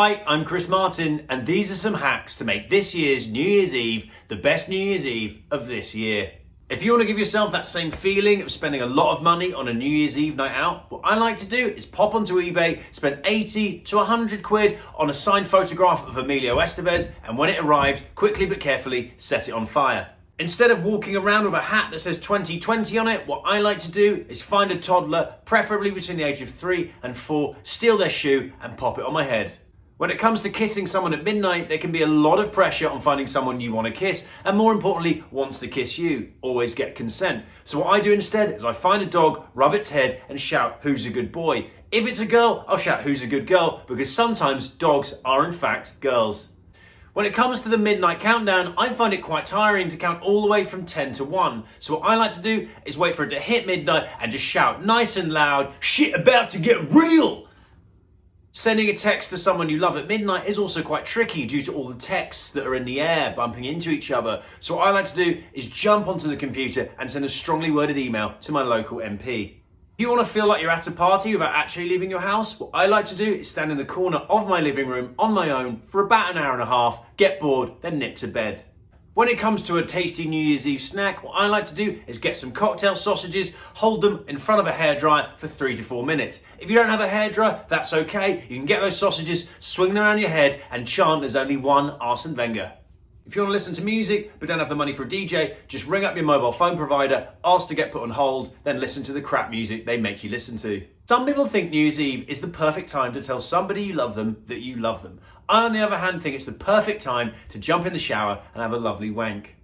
Hi, I'm Chris Martin, and these are some hacks to make this year's New Year's Eve the best New Year's Eve of this year. If you want to give yourself that same feeling of spending a lot of money on a New Year's Eve night out, what I like to do is pop onto eBay, spend 80 to 100 quid on a signed photograph of Emilio Estevez, and when it arrives, quickly but carefully set it on fire. Instead of walking around with a hat that says 2020 on it, what I like to do is find a toddler, preferably between the age of 3 and 4, steal their shoe and pop it on my head. When it comes to kissing someone at midnight, there can be a lot of pressure on finding someone you want to kiss, and more importantly, wants to kiss you. Always get consent. So what I do instead is I find a dog, rub its head, and shout, "Who's a good boy?" If it's a girl, I'll shout, "Who's a good girl?" because sometimes dogs are in fact girls. When it comes to the midnight countdown, I find it quite tiring to count all the way from 10 to 1. So what I like to do is wait for it to hit midnight and just shout nice and loud, "Shit about to get real!" Sending a text to someone you love at midnight is also quite tricky due to all the texts that are in the air bumping into each other. So what I like to do is jump onto the computer and send a strongly worded email to my local MP. If you want to feel like you're at a party without actually leaving your house, what I like to do is stand in the corner of my living room on my own for about an hour and a half, get bored, then nip to bed. When it comes to a tasty New Year's Eve snack, what I like to do is get some cocktail sausages, hold them in front of a hairdryer for 3 to 4 minutes. If you don't have a hairdryer, that's okay. You can get those sausages, swing them around your head and chant "There's only one Arsene Wenger." If you want to listen to music but don't have the money for a DJ, just ring up your mobile phone provider, ask to get put on hold, then listen to the crap music they make you listen to. Some people think New Year's Eve is the perfect time to tell somebody you love them that you love them. I, on the other hand, think it's the perfect time to jump in the shower and have a lovely wank.